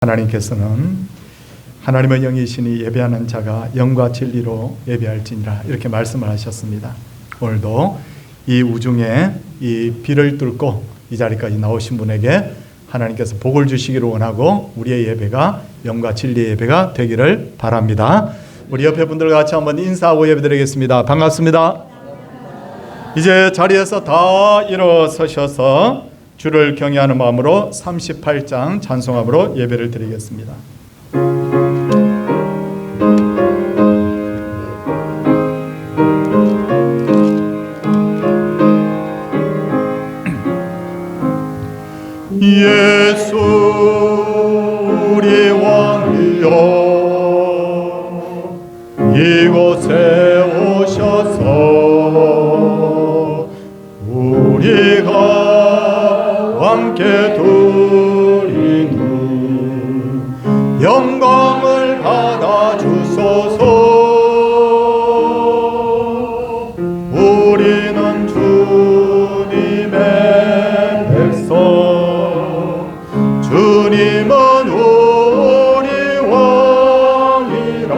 하나님께서는 하나님의 영이시니 예배하는 자가 영과 진리로 예배할지니라 이렇게 말씀을 하셨습니다. 오늘도 이 우중에 이 비를 뚫고 이 자리까지 나오신 분에게 하나님께서 복을 주시기를 원하고 우리의 예배가 영과 진리의 예배가 되기를 바랍니다. 우리 옆에 분들과 같이 한번 인사하고 예배드리겠습니다. 반갑습니다. 이제 자리에서 다 일어서셔서 주를 경외하는 마음으로 38장 찬송함으로 예배를 드리겠습니다. 예수 우리 왕이여 이곳에 오셔서 우리가 함께 드리는 영광을 받아 주소서. 우리는 주님의 백성, 주님은 우리 왕이라.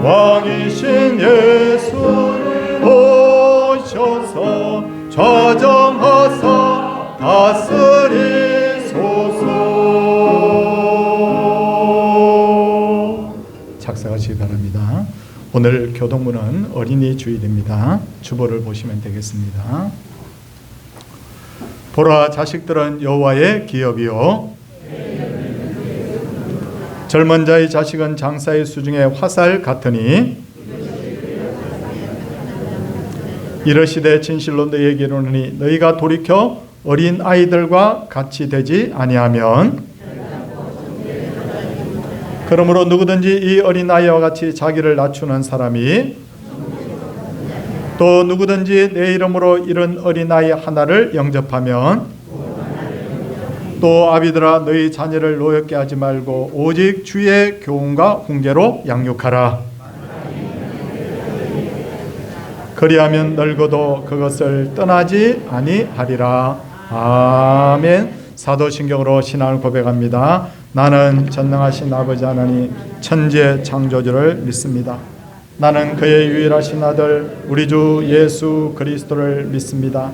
왕이신 예수님 오셔서 좌정하사 다스리소서. 작사하시기 바랍니다. 오늘 교동문은 어린이 주일입니다. 주보를 보시면 되겠습니다. 보라, 자식들은 여호와의 기업이요 젊은 자의 자식은 장사의 수중에 화살 같으니 이르시되 진실로 너희에게 이르노니 너희가 돌이켜 어린 아이들과 같이 되지 아니하면, 그러므로 누구든지 이 어린 아이와 같이 자기를 낮추는 사람이 또 누구든지 내 이름으로 이른 어린 아이 하나를 영접하면, 또 아비들아 너희 자녀를 노엽게 하지 말고 오직 주의 교훈과 훈계로 양육하라. 그리하면 늙어도 그것을 떠나지 아니하리라. 아멘. 사도신경으로 신앙을 고백합니다. 나는 전능하신 아버지 하나님 천지의 창조주를 믿습니다. 나는 그의 유일하신 아들 우리 주 예수 그리스도를 믿습니다.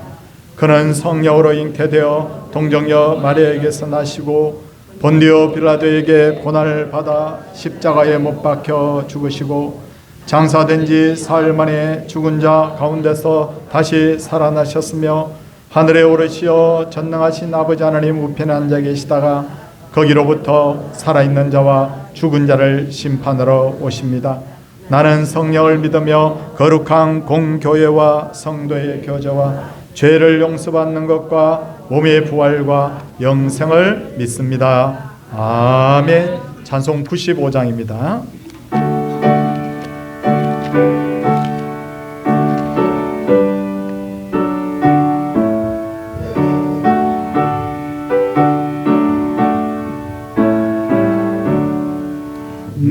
그는 성령으로 잉태되어 동정녀 마리아에게서 나시고 본디오 빌라도에게 고난을 받아 십자가에 못 박혀 죽으시고 장사된 지 사흘 만에 죽은 자 가운데서 다시 살아나셨으며 하늘에 오르시어 전능하신 아버지 하나님 우편에 앉아 계시다가 거기로부터 살아있는 자와 죽은 자를 심판하러 오십니다. 나는 성령을 믿으며 거룩한 공교회와 성도의 교제와 죄를 용서받는 것과 몸의 부활과 영생을 믿습니다. 아멘. 찬송 95장입니다.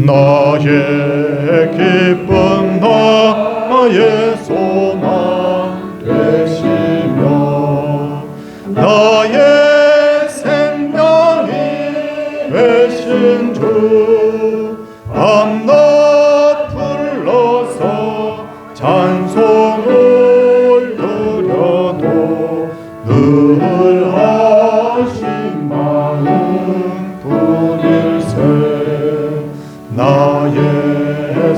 나의 기쁨 나의 소망 되시며 나의 생명이 되신 주 밤낮 불러서 찬송을 드려도 늘 하신 마음 뿐일세. 나의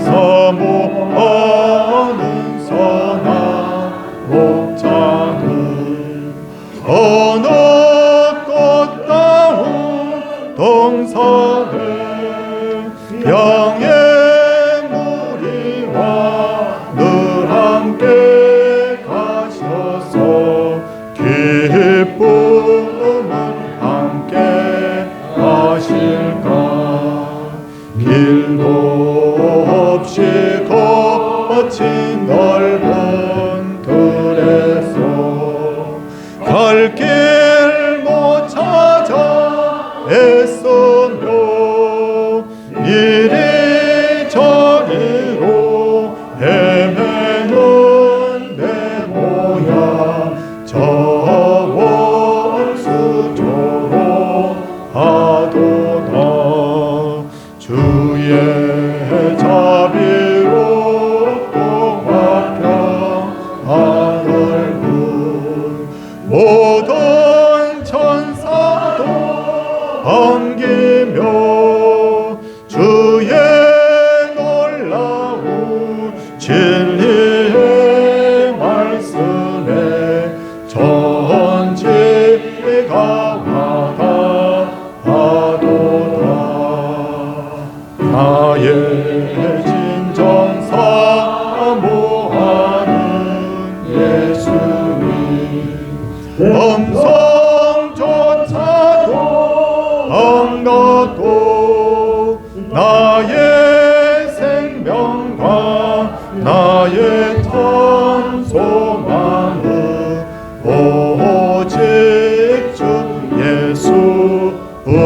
사모하는 선한 목자는 어느 꽃다운 동산에 양의 무리와 늘 함께 가셔서 기쁨은 함께 하실까. 길도 없이 거친 넓은 들에서 갈 길 못 찾아 애쓰며 이리저리로 헤매는 내 모양 저 원수조로 하도다. 주의 자비롭고 화평한 얼굴 모든 천사도 섬기며 주의 놀라운 진리의 말씀에 전체가 와닿아도다. 나의 진정 사모하는 예수님, 음성조차도 안 갖고 나의 생명과 나의 찬송함은 오직 주 예수뿐일세.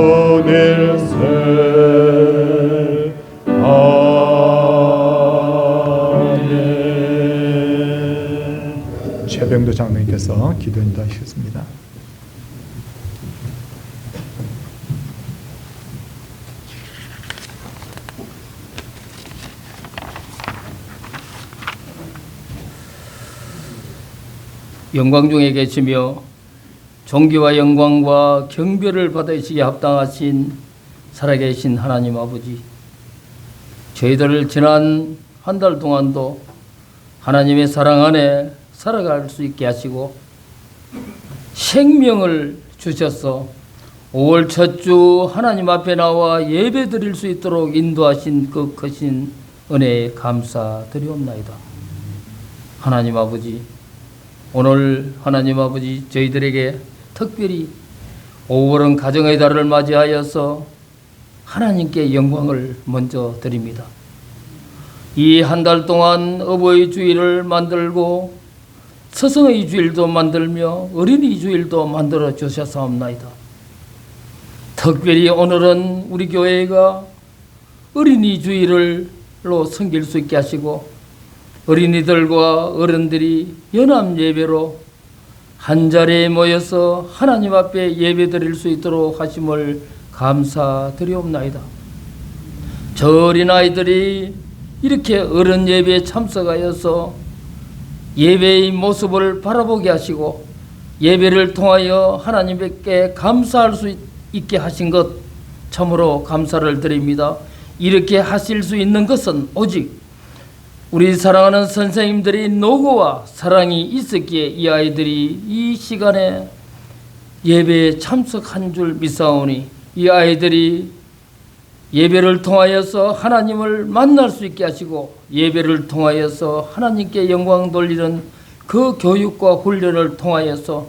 아멘. 최병도 장로님께서 기도 인도하시겠습니다. 영광 중에 계시며 존귀와 영광과 경배를 받으시기에 합당하신 살아계신 하나님 아버지, 저희들을 지난 한 달 동안도 하나님의 사랑 안에 살아갈 수 있게 하시고 생명을 주셔서 5월 첫 주 하나님 앞에 나와 예배 드릴 수 있도록 인도하신 그 크신 은혜에 감사드리옵나이다. 하나님 아버지, 오늘 하나님 아버지 저희들에게 특별히 5월은 가정의 달을 맞이하여서 하나님께 영광을 먼저 드립니다. 이 한 달 동안 어버이 주일을 만들고 스승의 주일도 만들며 어린이 주일도 만들어 주셨사옵나이다. 특별히 오늘은 우리 교회가 어린이 주일로 섬길 수 있게 하시고 어린이들과 어른들이 연합 예배로 한 자리에 모여서 하나님 앞에 예배 드릴 수 있도록 하심을 감사드리옵나이다. 저 어린아이들이 이렇게 어른 예배에 참석하여서 예배의 모습을 바라보게 하시고 예배를 통하여 하나님께 감사할 수 있게 하신 것 참으로 감사를 드립니다. 이렇게 하실 수 있는 것은 오직 우리 사랑하는 선생님들이 노고와 사랑이 있었기에 이 아이들이 이 시간에 예배에 참석한 줄 믿사오니 이 아이들이 예배를 통하여서 하나님을 만날 수 있게 하시고 예배를 통하여서 하나님께 영광 돌리는 그 교육과 훈련을 통하여서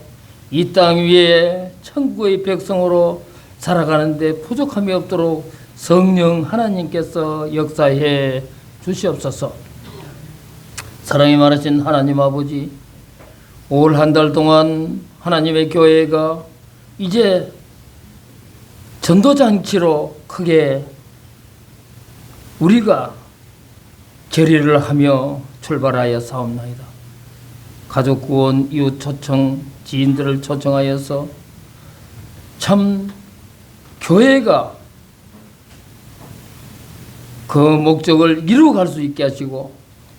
이 땅 위에 천국의 백성으로 살아가는데 부족함이 없도록 성령 하나님께서 역사해 주시옵소서. 사랑이 많으신 하나님 아버지, 올 한 달 동안 하나님의 교회가 이제 전도잔치로 크게 우리가 결의를 하며 출발하여 사옵나이다. 가족 구원, 이웃 초청, 지인들을 초청하여서 참 교회가 그 목적을 이루어갈 수 있게 하시고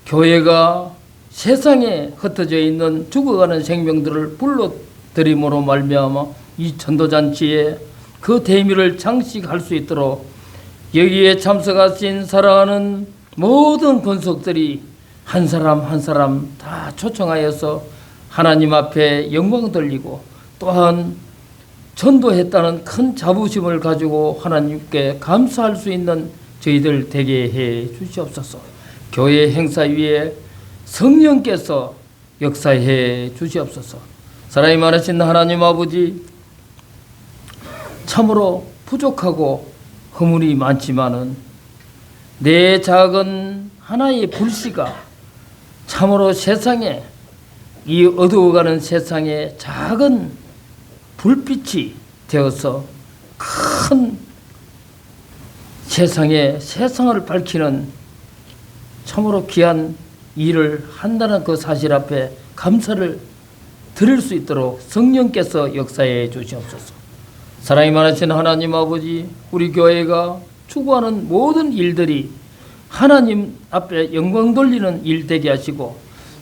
교회가 세상에 흩어져 있는 죽어가는 생명들을 불러들임으로 말미암아 이 전도잔치에 그 대미를 장식할 수 있도록 여기에 참석하신 사랑하는 모든 권속들이 한 사람 한 사람 다 초청하여서 하나님 앞에 영광 돌리고 또한 전도했다는 큰 자부심을 가지고 하나님께 감사할 수 있는 저희들 되게 해 주시옵소서. 교회 행사 위에 성령께서 역사해 주시옵소서. 사랑이 많으신 하나님 아버지, 참으로 부족하고 허물이 많지만은 내 작은 하나의 불씨가 참으로 세상에, 이 어두워가는 세상에 작은 불빛이 되어서 큰 세상에 세상을 밝히는 참으로 귀한 일을 한다는 그 사실 앞에 감사를 드릴 수 있도록 성령께서 역사해 주시옵소서. 사랑이 많으신 하나님 아버지, 우리 교회가 추구하는 모든 일들이 하나님 앞에 영광 돌리는 일 되게 하시고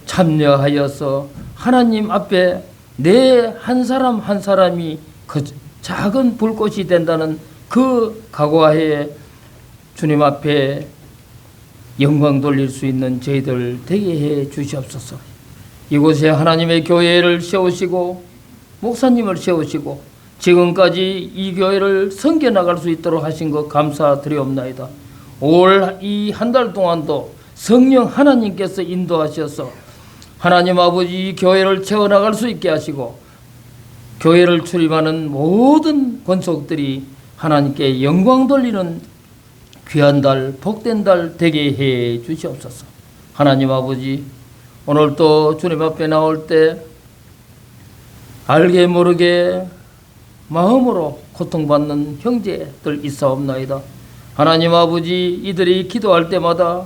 참여하여서 하나님 앞에 내 한 사람 한 사람이 그 작은 불꽃이 된다는 그 각오하에 주님 앞에 영광 돌릴 수 있는 저희들 되게 해 주시옵소서. 이곳에 하나님의 교회를 세우시고 목사님을 세우시고 지금까지 이 교회를 섬겨 나갈 수 있도록 하신 것 감사드리옵나이다. 올 이 한 달 동안도 성령 하나님께서 인도하셔서 하나님 아버지 이 교회를 채워나갈 수 있게 하시고 교회를 출입하는 모든 권속들이 하나님께 영광 돌리는 귀한 달, 복된 달 되게 해 주시옵소서. 하나님 아버지, 오늘 또 주님 앞에 나올 때 알게 모르게 마음으로 고통받는 형제들 있사옵나이다. 하나님 아버지, 이들이 기도할 때마다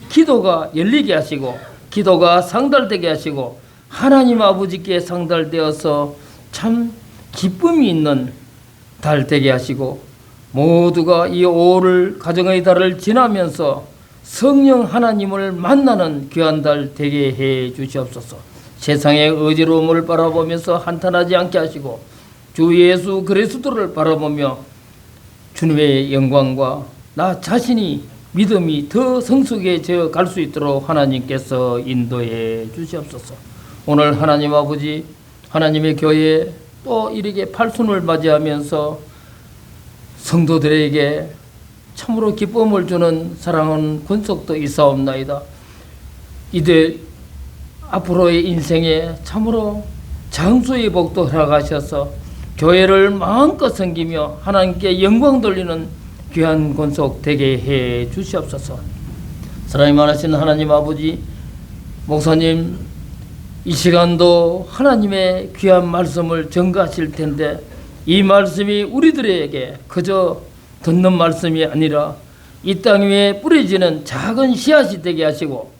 기도가 열리게 하시고 기도가 상달되게 하시고 하나님 아버지께 상달되어서 참 기쁨이 있는 달 되게 하시고 모두가 이 5월 가정의 달을 지나면서 성령 하나님을 만나는 귀한 달 되게 해 주시옵소서. 세상의 어지러움을 바라보면서 한탄하지 않게 하시고 주 예수 그리스도를 바라보며 주님의 영광과 나 자신이 믿음이 더 성숙해져 갈 수 있도록 하나님께서 인도해 주시옵소서. 오늘 하나님 아버지, 하나님의 교회에 또 이렇게 팔순을 맞이하면서 성도들에게 참으로 기쁨을 주는 사랑하는 권속도 있사옵나이다. 이들 앞으로의 인생에 참으로 장수의 복도 허락하셔서 교회를 마음껏 섬기며 하나님께 영광 돌리는 귀한 권속 되게 해 주시옵소서. 사랑이 많으신 하나님 아버지, 목사님 이 시간도 하나님의 귀한 말씀을 전가하실 텐데 이 말씀이 우리들에게 그저 듣는 말씀이 아니라 이 땅 위에 뿌려지는 작은 씨앗이 되게 하시고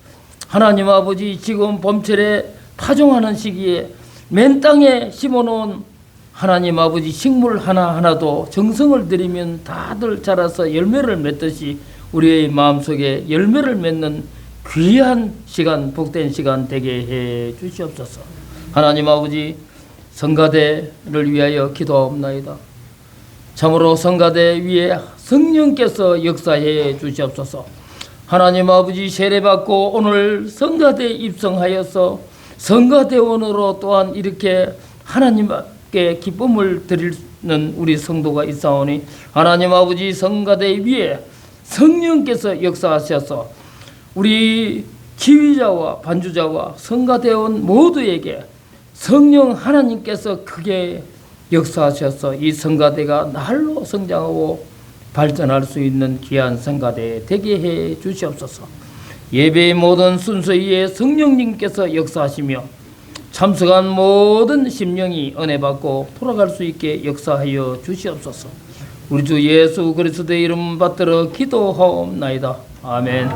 하나님 아버지, 지금 봄철에 파종하는 시기에 맨 땅에 심어놓은 하나님 아버지 식물 하나하나도 정성을 들이면 다들 자라서 열매를 맺듯이 우리의 마음속에 열매를 맺는 귀한 시간, 복된 시간 되게 해 주시옵소서. 하나님 아버지, 성가대를 위하여 기도하옵나이다. 참으로 성가대 위에 성령께서 역사해 주시옵소서. 하나님 아버지, 세례받고 오늘 성가대에 입성하여서 성가대원으로 또한 이렇게 하나님께 기쁨을 드리는 우리 성도가 있사오니 하나님 아버지, 성가대 위에 성령께서 역사하셔서 우리 지휘자와 반주자와 성가대원 모두에게 성령 하나님께서 크게 역사하셔서 이 성가대가 날로 성장하고 발전할 수 있는 귀한 성가대 되게 해 주시옵소서. 예배의 모든 순서 위에 성령님께서 역사하시며 참석한 모든 심령이 은혜 받고 돌아갈 수 있게 역사하여 주시옵소서. 우리 주 예수 그리스도의 이름 받들어 기도하옵나이다. 아멘.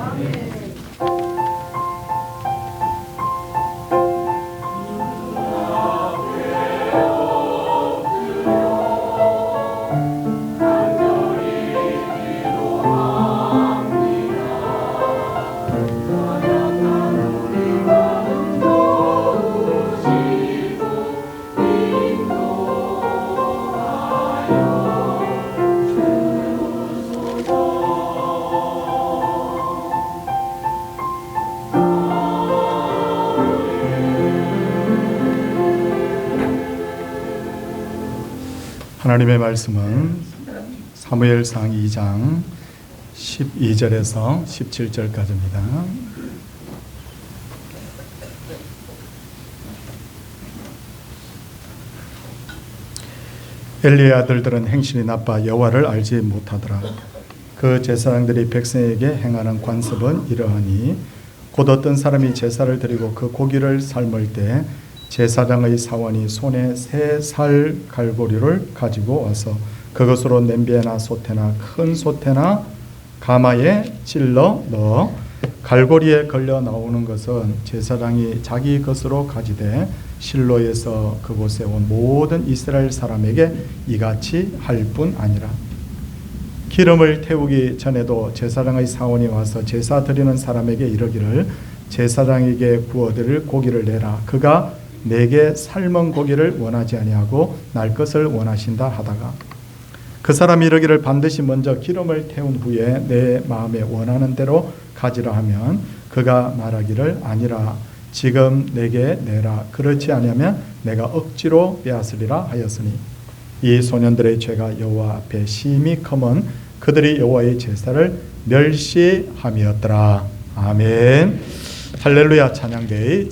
하나님의 말씀은 사무엘상 2장 12절에서 17절까지입니다. 엘리의 아들들은 행실이 나빠 여호와를 알지 못하더라. 그 제사장들이 백성에게 행하는 관습은 이러하니 곧 어떤 사람이 제사를 드리고 그 고기를 삶을 때 제사장의 사원이 손에 새 살 갈고리를 가지고 와서 그것으로 냄비나 솥에나 큰 솥에나 가마에 찔러 넣어 갈고리에 걸려 나오는 것은 제사장이 자기 것으로 가지되 실로에서 그곳에 온 모든 이스라엘 사람에게 이같이 할 뿐 아니라 기름을 태우기 전에도 제사장의 사원이 와서 제사 드리는 사람에게 이르기를 제사장에게 구워드릴 고기를 내라. 그가 내게 삶은 고기를 원하지 아니하고 날 것을 원하신다 하다가 그 사람이 이르기를 반드시 먼저 기름을 태운 후에 내 마음에 원하는 대로 가지라 하면 그가 말하기를 아니라 지금 내게 내라. 그렇지 아니하면 내가 억지로 빼앗으리라 하였으니 이 소년들의 죄가 여호와 앞에 심히 커먼 그들이 여호와의 제사를 멸시함이었더라. 아멘. 할렐루야. 찬양대의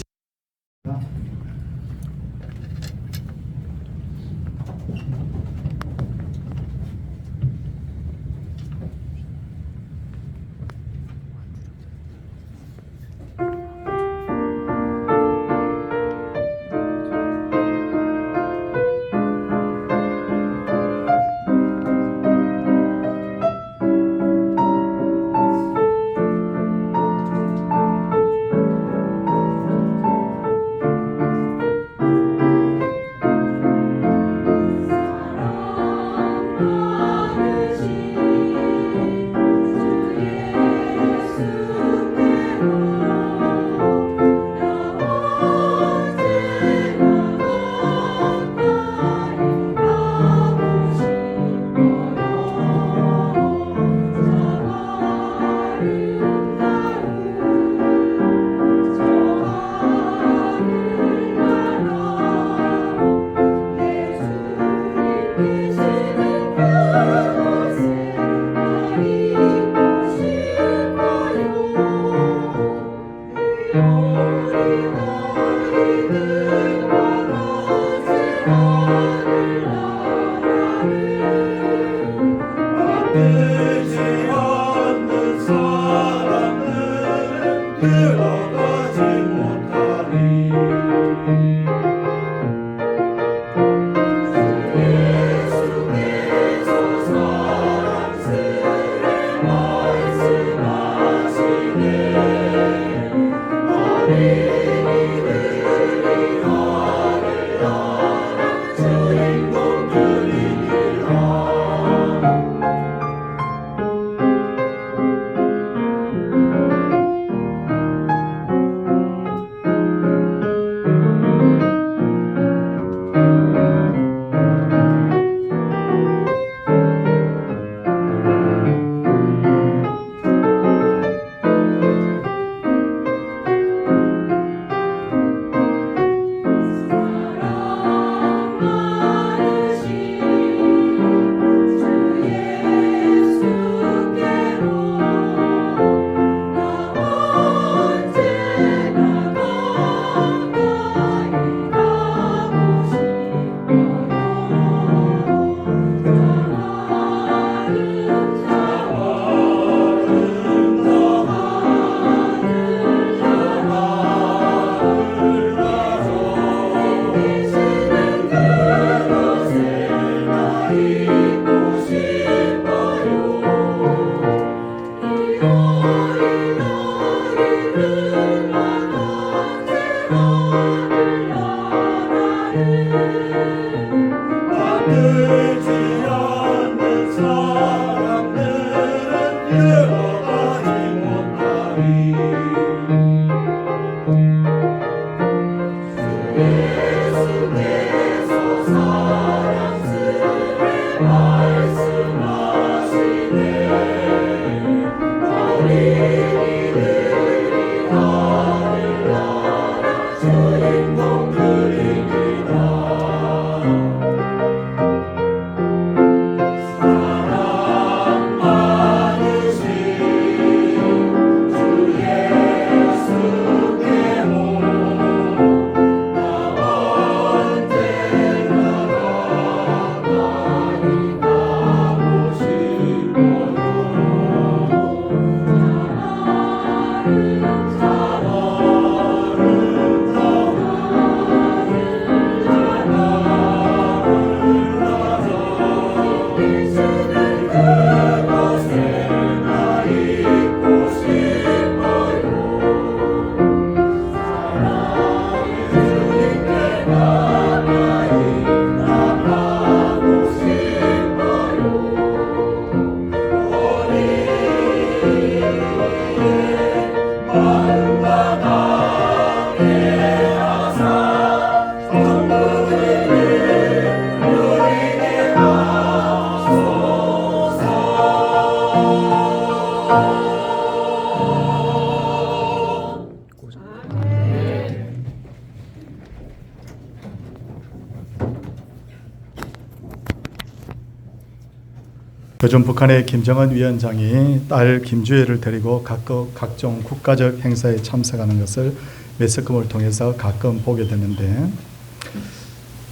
요즘 북한의 김정은 위원장이 딸 김주혜를 데리고 각종 국가적 행사에 참석하는 것을 매스컴을 통해서 가끔 보게 되는데,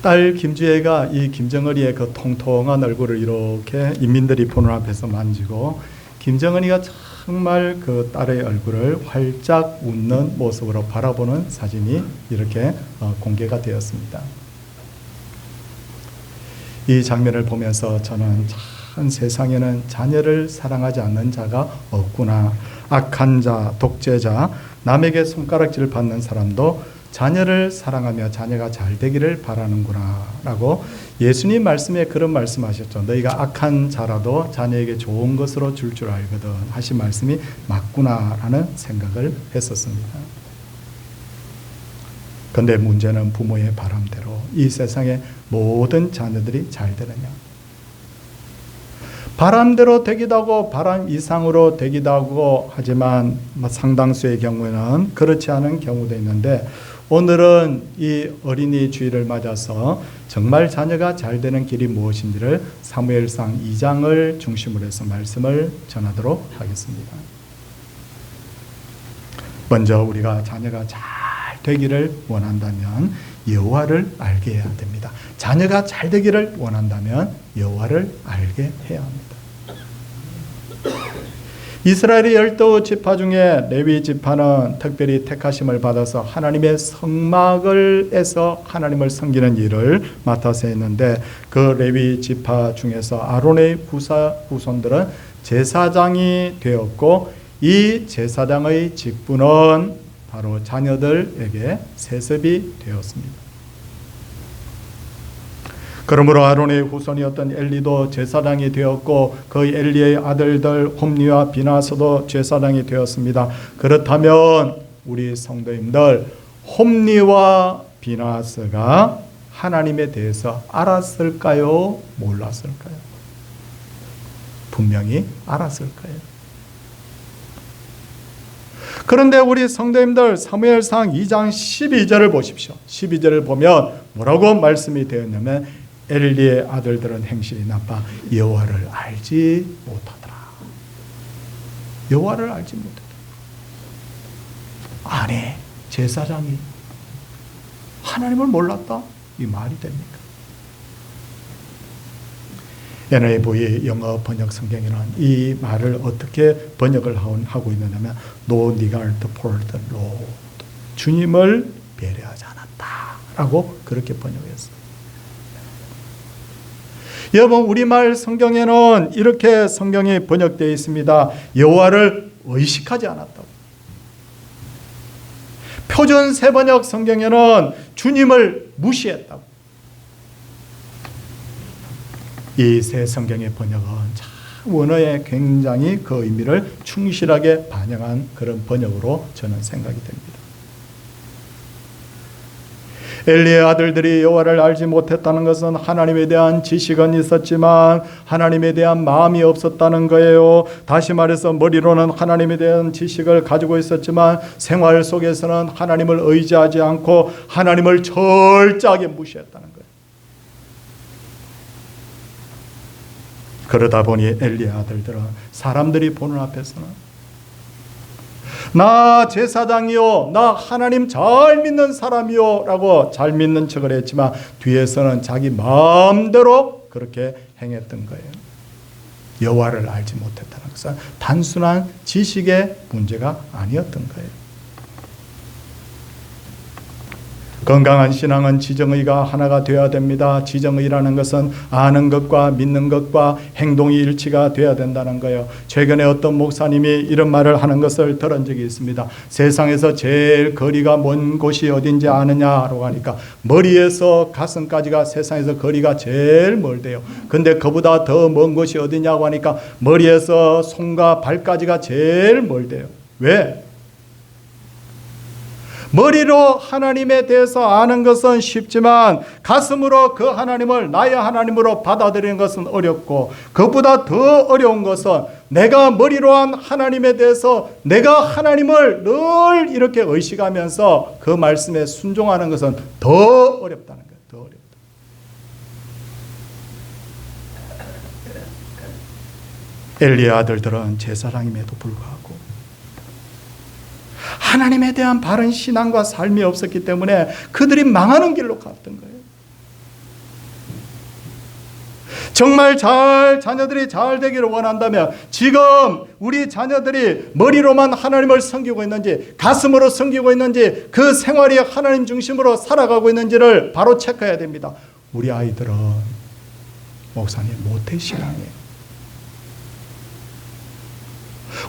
딸 김주혜가 이 김정은이의 그 통통한 얼굴을 이렇게 인민들이 보는 앞에서 만지고, 김정은이가 정말 그 딸의 얼굴을 활짝 웃는 모습으로 바라보는 사진이 이렇게 공개가 되었습니다. 이 장면을 보면서 저는 참 세상에는 자녀를 사랑하지 않는 자가 없구나. 악한 자, 독재자, 남에게 손가락질을 받는 사람도 자녀를 사랑하며 자녀가 잘 되기를 바라는구나 라고 예수님 말씀에 그런 말씀하셨죠. 너희가 악한 자라도 자녀에게 좋은 것으로 줄 줄 알거든 하신 말씀이 맞구나 라는 생각을 했었습니다. 그런데 문제는 부모의 바람대로 이 세상의 모든 자녀들이 잘 되느냐. 바람대로 되기도 하고 바람 이상으로 되기도 하고 하지만 상당수의 경우에는 그렇지 않은 경우도 있는데, 오늘은 이 어린이 주일을 맞아서 정말 자녀가 잘 되는 길이 무엇인지를 사무엘상 2장을 중심으로 해서 말씀을 전하도록 하겠습니다. 먼저 우리가 자녀가 잘 되기를 원한다면 여호와를 알게 해야 됩니다. 자녀가 잘 되기를 원한다면 여호와를 알게 해야 합니다. 이스라엘의 12지파 중에 레위 지파는 특별히 택하심을 받아서 하나님의 성막을에서 하나님을 섬기는 일을 맡아서 했는데, 그 레위 지파 중에서 아론의 후손들은 제사장이 되었고, 이 제사장의 직분은 바로 자녀들에게 세습이 되었습니다. 그러므로 아론의 후손이었던 엘리도 제사장이 되었고, 그 엘리의 아들들 홈리와 비나스도 제사장이 되었습니다. 그렇다면 우리 성도님들, 홈리와 비나스가 하나님에 대해서 알았을까요? 몰랐을까요? 분명히 알았을 거예요. 그런데 우리 성도님들, 사무엘상 2장 12절을 보십시오. 12절을 보면 뭐라고 말씀이 되었냐면, 엘리의 아들들은 행실이 나빠 여호와를 알지 못하더라. 여호와를 알지 못하더라. 아니, 제사장이 하나님을 몰랐다? 이 말이 됩니까? NIV 영어 번역 성경에는 이 말을 어떻게 번역을 하고 있느냐면 No regard for the Lord, 주님을 배려하지 않았다 라고 그렇게 번역했어요. 여러분, 우리말 성경에는 이렇게 성경이 번역되어 있습니다. 여호와를 의식하지 않았다고. 표준 세번역 성경에는 주님을 무시했다고. 이 세 성경의 번역은 참 원어에 굉장히 그 의미를 충실하게 반영한 그런 번역으로 저는 생각이 됩니다. 엘리의 아들들이 여호와를 알지 못했다는 것은 하나님에 대한 지식은 있었지만 하나님에 대한 마음이 없었다는 거예요. 다시 말해서 머리로는 하나님에 대한 지식을 가지고 있었지만 생활 속에서는 하나님을 의지하지 않고 하나님을 철저하게 무시했다는 거예요. 그러다 보니 엘리의 아들들은 사람들이 보는 앞에서는 나 제사장이요, 나 하나님 잘 믿는 사람이요 라고 잘 믿는 척을 했지만 뒤에서는 자기 마음대로 그렇게 행했던 거예요. 여호와를 알지 못했다는 것은 단순한 지식의 문제가 아니었던 거예요. 건강한 신앙은 지정의가 하나가 되어야 됩니다. 지정의라는 것은 아는 것과 믿는 것과 행동이 일치가 되어야 된다는 거예요. 최근에 어떤 목사님이 이런 말을 하는 것을 들은 적이 있습니다. 세상에서 제일 거리가 먼 곳이 어딘지 아느냐라고 하니까 머리에서 가슴까지가 세상에서 거리가 제일 멀대요. 근데 그보다 더 먼 곳이 어디냐고 하니까 머리에서 손과 발까지가 제일 멀대요. 왜? 머리로 하나님에 대해서 아는 것은 쉽지만 가슴으로 그 하나님을 나의 하나님으로 받아들이는 것은 어렵고, 그보다 더 어려운 것은 내가 머리로 한 하나님에 대해서 내가 하나님을 늘 이렇게 의식하면서 그 말씀에 순종하는 것은 더 어렵다는 거예요. 더 어렵다. 엘리의 아들들은 제사장임에도 불구하고 하나님에 대한 바른 신앙과 삶이 없었기 때문에 그들이 망하는 길로 갔던 거예요. 정말 자녀들이 잘 되기를 원한다면 지금 우리 자녀들이 머리로만 하나님을 섬기고 있는지 가슴으로 섬기고 있는지 그 생활이 하나님 중심으로 살아가고 있는지를 바로 체크해야 됩니다. 우리 아이들은 목사님 모태신앙이에요.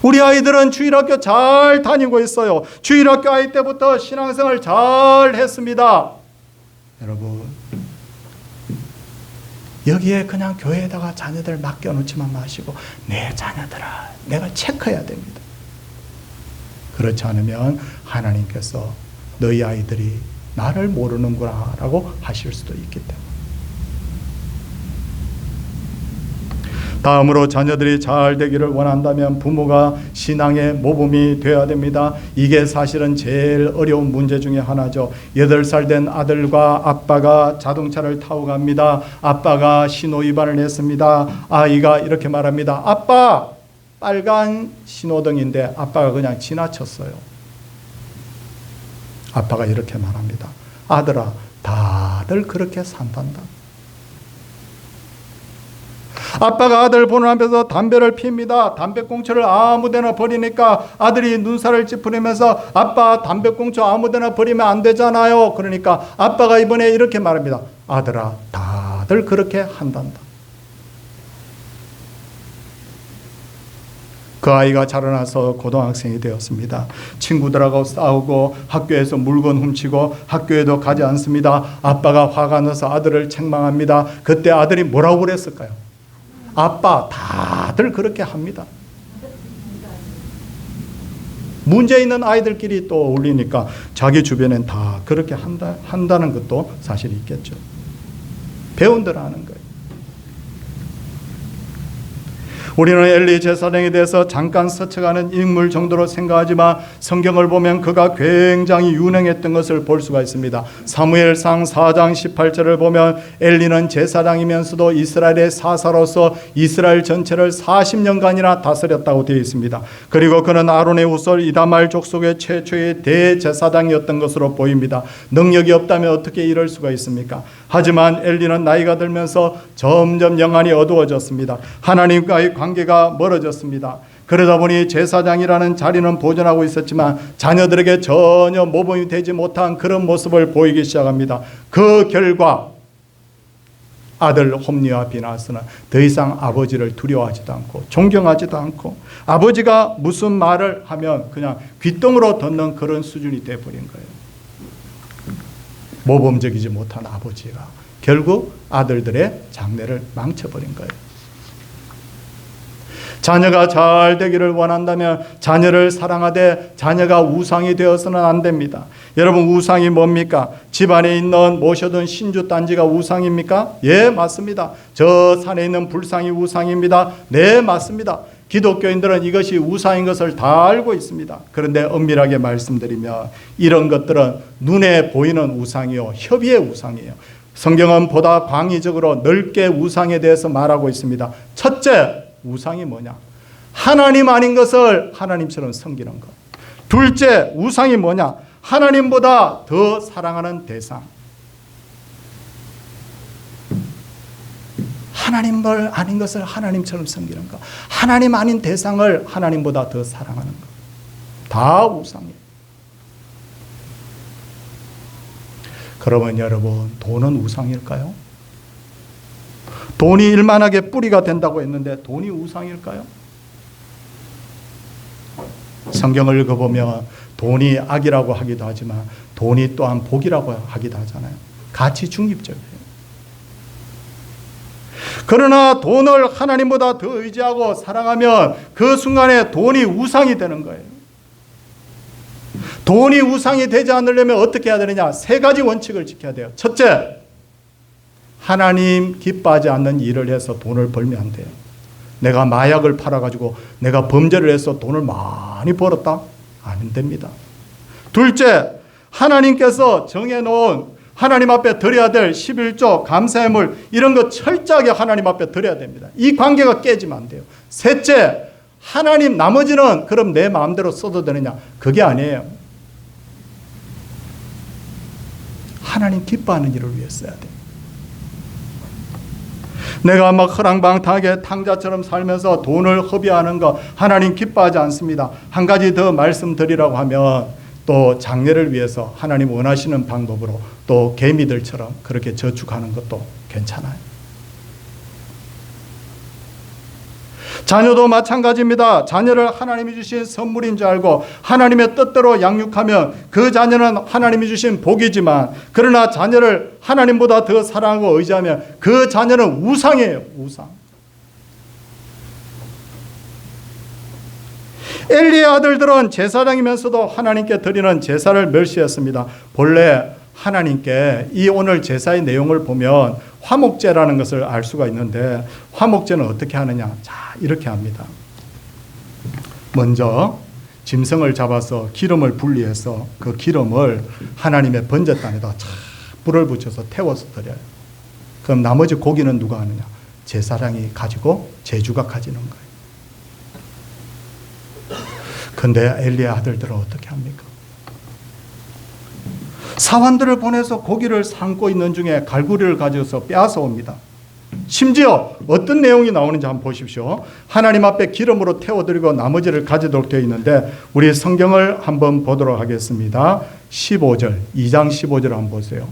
우리 아이들은 주일학교 잘 다니고 있어요. 주일학교 아이 때부터 신앙생활 잘 했습니다. 여러분, 여기에 그냥 교회에다가 자녀들 맡겨놓지만 마시고 내 자녀들아 내가 체크해야 됩니다. 그렇지 않으면 하나님께서 너희 아이들이 나를 모르는구나 라고 하실 수도 있기 때문에. 다음으로 자녀들이 잘 되기를 원한다면 부모가 신앙의 모범이 되어야 됩니다. 이게 사실은 제일 어려운 문제 중에 하나죠. 8살 된 아들과 아빠가 자동차를 타고 갑니다. 아빠가 신호위반을 했습니다. 아이가 이렇게 말합니다. 아빠, 빨간 신호등인데 아빠가 그냥 지나쳤어요. 아빠가 이렇게 말합니다. 아들아, 다들 그렇게 산단다. 아빠가 아들 보는 앞에서 담배를 피웁니다. 담배꽁초를 아무데나 버리니까 아들이 눈살을 찌푸리면서 아빠 담배꽁초 아무데나 버리면 안 되잖아요. 그러니까 아빠가 이번에 이렇게 말합니다. 아들아, 다들 그렇게 한단다. 그 아이가 자라나서 고등학생이 되었습니다. 친구들하고 싸우고 학교에서 물건 훔치고 학교에도 가지 않습니다. 아빠가 화가 나서 아들을 책망합니다. 그때 아들이 뭐라고 그랬을까요? 아빠, 다들 그렇게 합니다. 문제 있는 아이들끼리 또 어울리니까 자기 주변엔 다 그렇게 한다는 것도 사실이 있겠죠. 배운 대로 하는 거예요. 우리는 엘리 제사장에 대해서 잠깐 스쳐가는 인물 정도로 생각하지만 성경을 보면 그가 굉장히 유능했던 것을 볼 수가 있습니다. 사무엘상 4장 18절을 보면 엘리는 제사장이면서도 이스라엘의 사사로서 이스라엘 전체를 40년간이나 다스렸다고 되어 있습니다. 그리고 그는 아론의 후손 이다말 족속의 최초의 대제사장이었던 것으로 보입니다. 능력이 없다면 어떻게 이럴 수가 있습니까? 하지만 엘리는 나이가 들면서 점점 영안이 어두워졌습니다. 하나님과의 관계가 멀어졌습니다. 그러다 보니 제사장이라는 자리는 보존하고 있었지만 자녀들에게 전혀 모범이 되지 못한 그런 모습을 보이기 시작합니다. 그 결과 아들 홈리와 비나스는 더 이상 아버지를 두려워하지도 않고 존경하지도 않고 아버지가 무슨 말을 하면 그냥 귓등으로 듣는 그런 수준이 되어버린 거예요. 모범적이지 못한 아버지가 결국 아들들의 장래를 망쳐버린 거예요. 자녀가 잘 되기를 원한다면 자녀를 사랑하되 자녀가 우상이 되어서는 안 됩니다. 여러분, 우상이 뭡니까? 집안에 있는 모셔둔 신주 단지가 우상입니까? 예, 맞습니다. 저 산에 있는 불상이 우상입니다. 네, 맞습니다. 기독교인들은 이것이 우상인 것을 다 알고 있습니다. 그런데 엄밀하게 말씀드리면 이런 것들은 눈에 보이는 우상이요, 협의의 우상이에요. 성경은 보다 광의적으로 넓게 우상에 대해서 말하고 있습니다. 첫째, 우상이 뭐냐? 하나님 아닌 것을 하나님처럼 섬기는 것. 둘째, 우상이 뭐냐? 하나님보다 더 사랑하는 대상. 하나님을 아닌 것을 하나님처럼 섬기는 것. 하나님 아닌 대상을 하나님보다 더 사랑하는 것. 다 우상이에요. 그러면 여러분, 돈은 우상일까요? 돈이 일만하게 뿌리가 된다고 했는데 돈이 우상일까요? 성경을 읽어보면 돈이 악이라고 하기도 하지만 돈이 또한 복이라고 하기도 하잖아요. 가치 중립적이에요. 그러나 돈을 하나님보다 더 의지하고 사랑하면 그 순간에 돈이 우상이 되는 거예요. 돈이 우상이 되지 않으려면 어떻게 해야 되느냐? 3가지 원칙을 지켜야 돼요. 첫째, 하나님 기뻐하지 않는 일을 해서 돈을 벌면 안 돼요. 내가 마약을 팔아가지고 내가 범죄를 해서 돈을 많이 벌었다? 안 됩니다. 둘째, 하나님께서 정해놓은 하나님 앞에 드려야 될 11조, 감사의물 이런 거 철저하게 하나님 앞에 드려야 됩니다. 이 관계가 깨지면 안 돼요. 셋째, 하나님 나머지는 그럼 내 마음대로 써도 되느냐? 그게 아니에요. 하나님 기뻐하는 일을 위해 써야 돼요. 내가 막 허랑방탕하게 탕자처럼 살면서 돈을 허비하는 거 하나님 기뻐하지 않습니다. 한 가지 더 말씀드리라고 하면 또 장래를 위해서 하나님 원하시는 방법으로 또 개미들처럼 그렇게 저축하는 것도 괜찮아요. 자녀도 마찬가지입니다. 자녀를 하나님이 주신 선물인 줄 알고 하나님의 뜻대로 양육하면 그 자녀는 하나님이 주신 복이지만, 그러나 자녀를 하나님보다 더 사랑하고 의지하면 그 자녀는 우상이에요. 우상. 엘리의 아들들은 제사장이면서도 하나님께 드리는 제사를 멸시했습니다. 본래 하나님께 이 오늘 제사의 내용을 보면 화목제라는 것을 알 수가 있는데, 화목제는 어떻게 하느냐? 자, 이렇게 합니다. 먼저 짐승을 잡아서 기름을 분리해서 그 기름을 하나님의 번제단에다 불을 붙여서 태워서 드려요. 그럼 나머지 고기는 누가 하느냐? 제사장이 가지고 제주가 가지는 거예요. 근데 엘리의 아들들은 어떻게 합니까? 사환들을 보내서 고기를 삶고 있는 중에 갈고리를 가져서 빼앗아 옵니다. 심지어 어떤 내용이 나오는지 한번 보십시오. 하나님 앞에 기름으로 태워드리고 나머지를 가져도록 되어 있는데, 우리 성경을 한번 보도록 하겠습니다. 15절, 2장 15절 한번 보세요.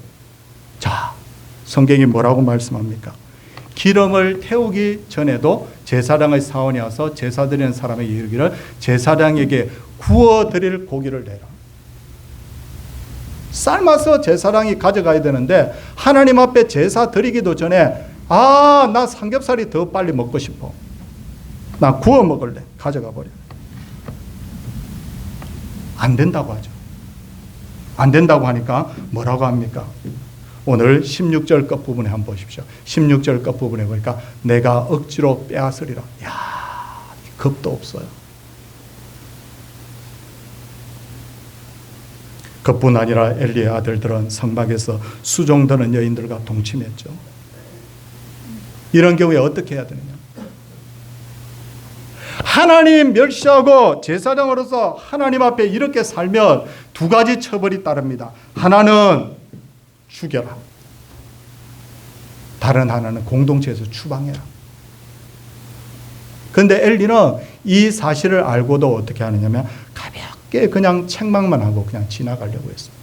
자, 성경이 뭐라고 말씀합니까? 기름을 태우기 전에도 제사장의 사원이 와서 제사 드리는 사람에게 이르기를, 제사장에게 구워드릴 고기를 내라. 삶아서 제사장이 가져가야 되는데, 하나님 앞에 제사 드리기도 전에 나 삼겹살이 더 빨리 먹고 싶어, 나 구워 먹을래, 가져가 버려. 안 된다고 하죠. 안 된다고 하니까 뭐라고 합니까? 오늘 16절 끝부분에 한번 보십시오. 16절 끝부분에 보니까 내가 억지로 빼앗으리라. 야, 겁도 없어요. 그뿐 아니라 엘리의 아들들은 성막에서 수종드는 여인들과 동침했죠. 이런 경우에 어떻게 해야 되느냐? 하나님 멸시하고 제사장으로서 하나님 앞에 이렇게 살면 두 가지 처벌이 따릅니다. 하나는 죽여라. 다른 하나는 공동체에서 추방해라. 그런데 엘리는 이 사실을 알고도 어떻게 하느냐면 가볍게 그냥 책망만 하고 그냥 지나가려고 했습니다.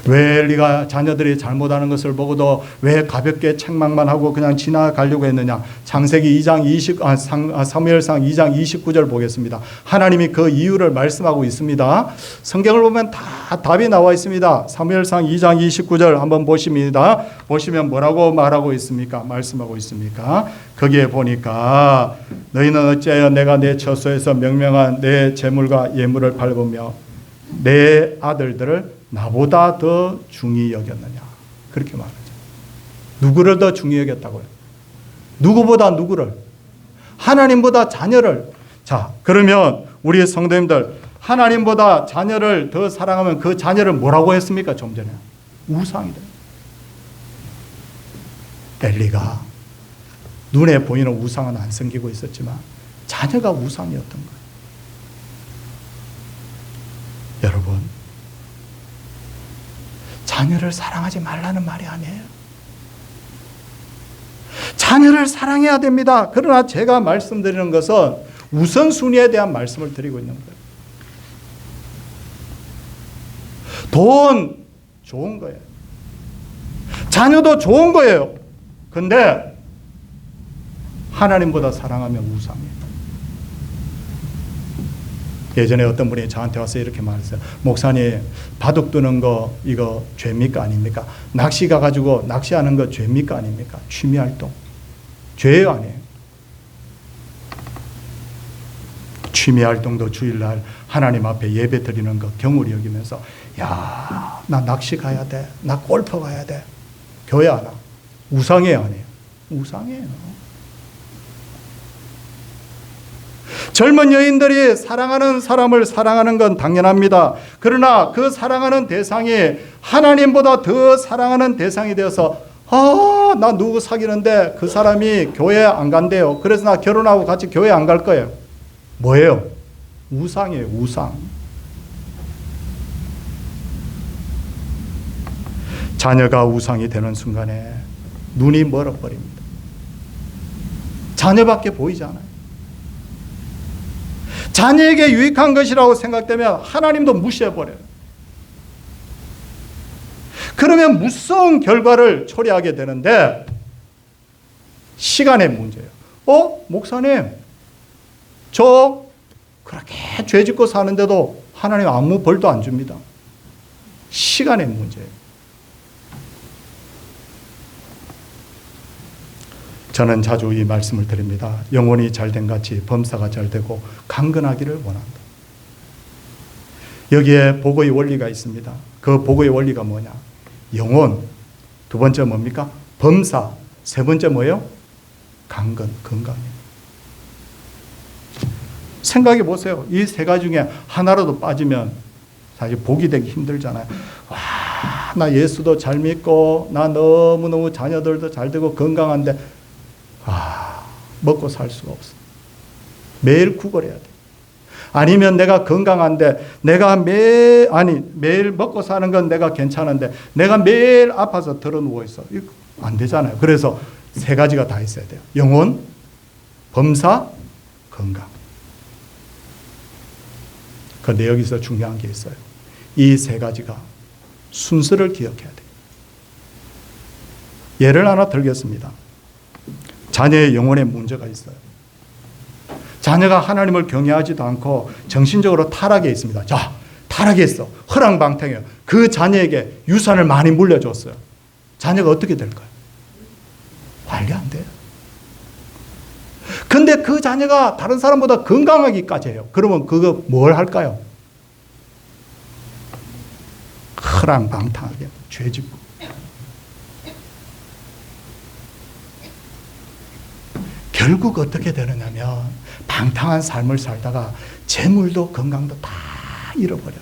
왜 엘리가 자녀들이 잘못하는 것을 보고도 왜 가볍게 책망만 하고 그냥 지나가려고 했느냐? 창세기 2장 사무엘상 2장 29절 보겠습니다. 하나님이 그 이유를 말씀하고 있습니다. 성경을 보면 다 답이 나와 있습니다. 사무엘상 2장 29절 한번 보십니다. 보시면 뭐라고 말하고 있습니까? 말씀하고 있습니까? 거기에 보니까 너희는 어찌하여 내가 내 처소에서 명명한 내 재물과 예물을 밟으며 내 아들들을 나보다 더 중히 여겼느냐, 그렇게 말하죠. 누구를 더 중히 여겼다고요? 누구보다 누구를? 하나님보다 자녀를. 자, 그러면 우리 성도님들, 하나님보다 자녀를 더 사랑하면 그 자녀를 뭐라고 했습니까? 좀 전에 우상이다. 엘리가 눈에 보이는 우상은 안 섬기고 있었지만 자녀가 우상이었던 거예요. 여러분, 자녀를 사랑하지 말라는 말이 아니에요. 자녀를 사랑해야 됩니다. 그러나 제가 말씀드리는 것은 우선순위에 대한 말씀을 드리고 있는 거예요. 돈 좋은 거예요. 자녀도 좋은 거예요. 근데 하나님보다 사랑하면 우상이에요. 예전에 어떤 분이 저한테 와서 이렇게 말했어요. 목사님, 바둑 두는 거 이거 죄입니까 아닙니까? 낚시 가가지고 낚시하는 거 죄입니까 아닙니까? 취미활동. 죄예요 아니에요? 취미활동도 주일날 하나님 앞에 예배 드리는 거 경홀히 여기면서, 야, 나 낚시 가야 돼, 나 골프 가야 돼, 교회 안 와. 우상이에요 아니에요? 우상이에요. 젊은 여인들이 사랑하는 사람을 사랑하는 건 당연합니다. 그러나 그 사랑하는 대상이 하나님보다 더 사랑하는 대상이 되어서 나 누구 사귀는데 그 사람이 교회 안 간대요. 그래서 나 결혼하고 같이 교회 안 갈 거예요. 뭐예요? 우상이에요. 우상. 자녀가 우상이 되는 순간에 눈이 멀어버립니다. 자녀밖에 보이지 않아요. 자녀에게 유익한 것이라고 생각되면 하나님도 무시해버려요. 그러면 무서운 결과를 초래하게 되는데 시간의 문제예요. 목사님, 저 그렇게 죄 짓고 사는데도 하나님 아무 벌도 안 줍니다. 시간의 문제예요. 저는 자주 이 말씀을 드립니다. 영혼이 잘된 같이 범사가 잘되고 강건하기를 원한다. 여기에 복의 원리가 있습니다. 그 복의 원리가 뭐냐? 영혼, 두 번째 뭡니까? 범사, 세 번째 뭐예요? 강건, 건강이에요. 생각해 보세요. 이 세 가지 중에 하나라도 빠지면 사실 복이 되기 힘들잖아요. 나 예수도 잘 믿고 나 너무너무 자녀들도 잘 되고 건강한데 먹고 살 수가 없어. 매일 구걸해야 돼. 아니면 내가 건강한데 내가 매일 먹고 사는 건 내가 괜찮은데 내가 매일 아파서 들어 누워 있어. 이거 안 되잖아요. 그래서 세 가지가 다 있어야 돼요. 영혼, 범사, 건강. 그런데 여기서 중요한 게 있어요. 이 세 가지가 순서를 기억해야 돼요. 예를 하나 들겠습니다. 자녀의 영혼에 문제가 있어요. 자녀가 하나님을 경외하지도 않고 정신적으로 타락해 있습니다. 자, 타락했어. 허랑방탕해요. 그 자녀에게 유산을 많이 물려줬어요. 자녀가 어떻게 될까요? 관리 안 돼요. 근데 그 자녀가 다른 사람보다 건강하기까지 해요. 그러면 그거 뭘 할까요? 허랑방탕하게 죄짓고. 결국 어떻게 되느냐면 방탕한 삶을 살다가 재물도 건강도 다 잃어버려요.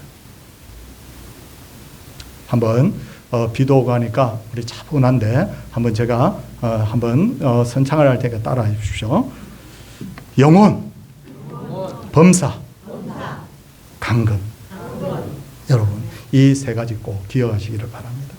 한번 비도 오고 하니까 우리 차분한데 한번 제가 한번 선창을 할 테니까 따라해 주십시오. 영혼, 범사, 강건. 여러분 이 세 가지 꼭 기억하시기를 바랍니다.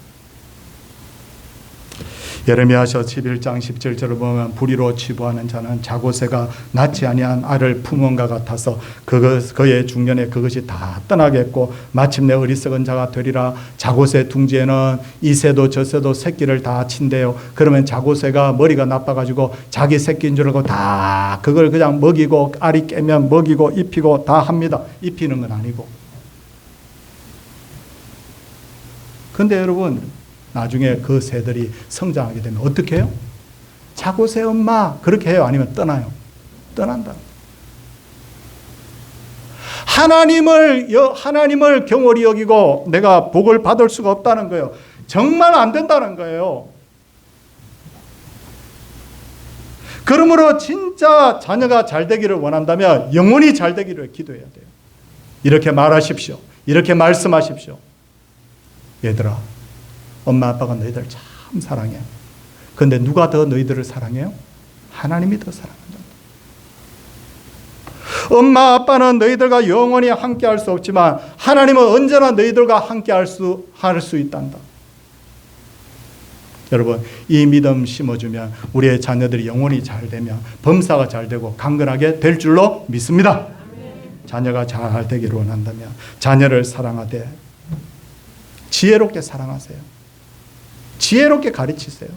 예레미야서 11장 17절을 보면 불의로 치부하는 자는 자고새가 낳지 아니한 알을 품은가 같아서 그의 중년에 그것이 다 떠나겠고 마침내 어리석은 자가 되리라. 자고새 둥지에는 이 새도 저 새도 새끼를 다 친대요. 그러면 자고새가 머리가 나빠가지고 자기 새끼인 줄 알고 다 그걸 그냥 먹이고 알이 깨면 먹이고 입히고 다 합니다. 입히는 건 아니고. 근데 여러분 나중에 그 새들이 성장하게 되면 어떻게 해요? 자고새 엄마 그렇게 해요? 아니면 떠나요? 떠난다. 하나님을 경홀히 여기고 내가 복을 받을 수가 없다는 거예요. 정말 안 된다는 거예요. 그러므로 진짜 자녀가 잘 되기를 원한다면 영혼이 잘 되기를 기도해야 돼요. 이렇게 말하십시오. 이렇게 말씀하십시오. 얘들아, 엄마 아빠가 너희들 참 사랑해. 그런데 누가 더 너희들을 사랑해요? 하나님이 더 사랑한다. 엄마 아빠는 너희들과 영원히 함께 할 수 없지만 하나님은 언제나 너희들과 함께 할 수 있단다. 여러분 이 믿음 심어주면 우리의 자녀들이 영혼이 잘 되면 범사가 잘 되고 강건하게 될 줄로 믿습니다. 자녀가 잘 되기를 원한다면 자녀를 사랑하되 지혜롭게 사랑하세요. 지혜롭게 가르치세요.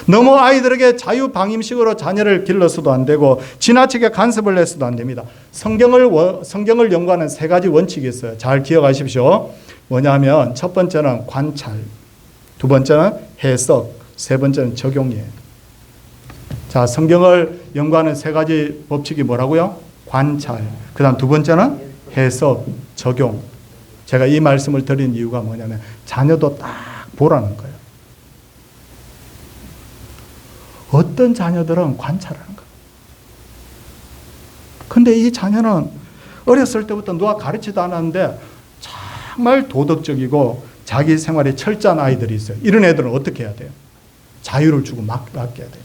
너무 아이들에게 자유방임식으로 자녀를 길러서도 안 되고 지나치게 간섭을 해서도 안 됩니다. 성경을 연구하는 세 가지 원칙이 있어요. 잘 기억하십시오. 뭐냐면 첫 번째는 관찰, 두 번째는 해석, 세 번째는 적용이에요. 자, 성경을 연구하는 세 가지 법칙이 뭐라고요? 관찰, 그 다음 두 번째는 해석, 적용. 제가 이 말씀을 드린 이유가 뭐냐면 자녀도 딱 보라는 거예요. 어떤 자녀들은 관찰하는 거예요. 근데 이 자녀는 어렸을 때부터 누가 가르치지도 않았는데 정말 도덕적이고 자기 생활에 철저한 아이들이 있어요. 이런 애들은 어떻게 해야 돼요? 자유를 주고 맡겨야 돼요.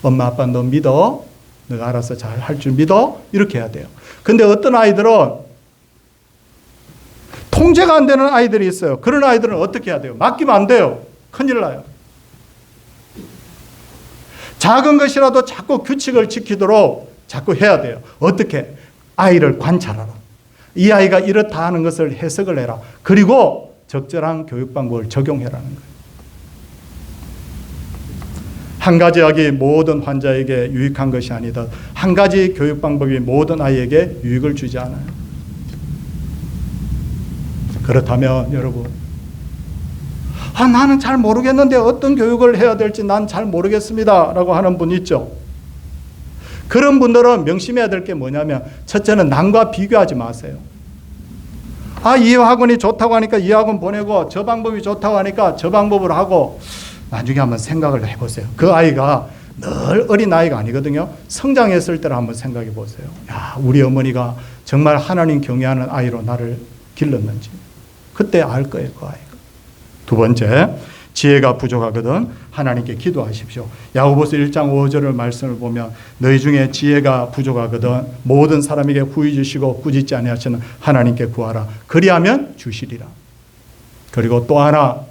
엄마 아빠 너 믿어. 너가 알아서 잘 할 줄 믿어. 이렇게 해야 돼요. 근데 어떤 아이들은 통제가 안 되는 아이들이 있어요. 그런 아이들은 어떻게 해야 돼요? 맡기면 안 돼요. 큰일 나요. 작은 것이라도 자꾸 규칙을 지키도록 자꾸 해야 돼요. 어떻게? 아이를 관찰하라. 이 아이가 이렇다 하는 것을 해석을 해라. 그리고 적절한 교육 방법을 적용해라는 거예요. 한 가지 약이 모든 환자에게 유익한 것이 아니다. 한 가지 교육 방법이 모든 아이에게 유익을 주지 않아요. 그렇다면 여러분, 나는 잘 모르겠는데 어떤 교육을 해야 될지 난 잘 모르겠습니다 라고 하는 분 있죠. 그런 분들은 명심해야 될 게 뭐냐면, 첫째는 남과 비교하지 마세요. 이 학원이 좋다고 하니까 이 학원 보내고, 저 방법이 좋다고 하니까 저 방법을 하고, 나중에 한번 생각을 해보세요. 그 아이가 늘 어린 아이가 아니거든요. 성장했을 때를 한번 생각해 보세요. 야, 우리 어머니가 정말 하나님 경외하는 아이로 나를 길렀는지 그때 알 거예요, 그 아이가. 두 번째, 지혜가 부족하거든 하나님께 기도하십시오. 야고보서 1장 5절의 말씀을 보면 너희 중에 지혜가 부족하거든 모든 사람에게 후히 주시고 꾸짖지 아니하시는 하나님께 구하라. 그리하면 주시리라. 그리고 또 하나,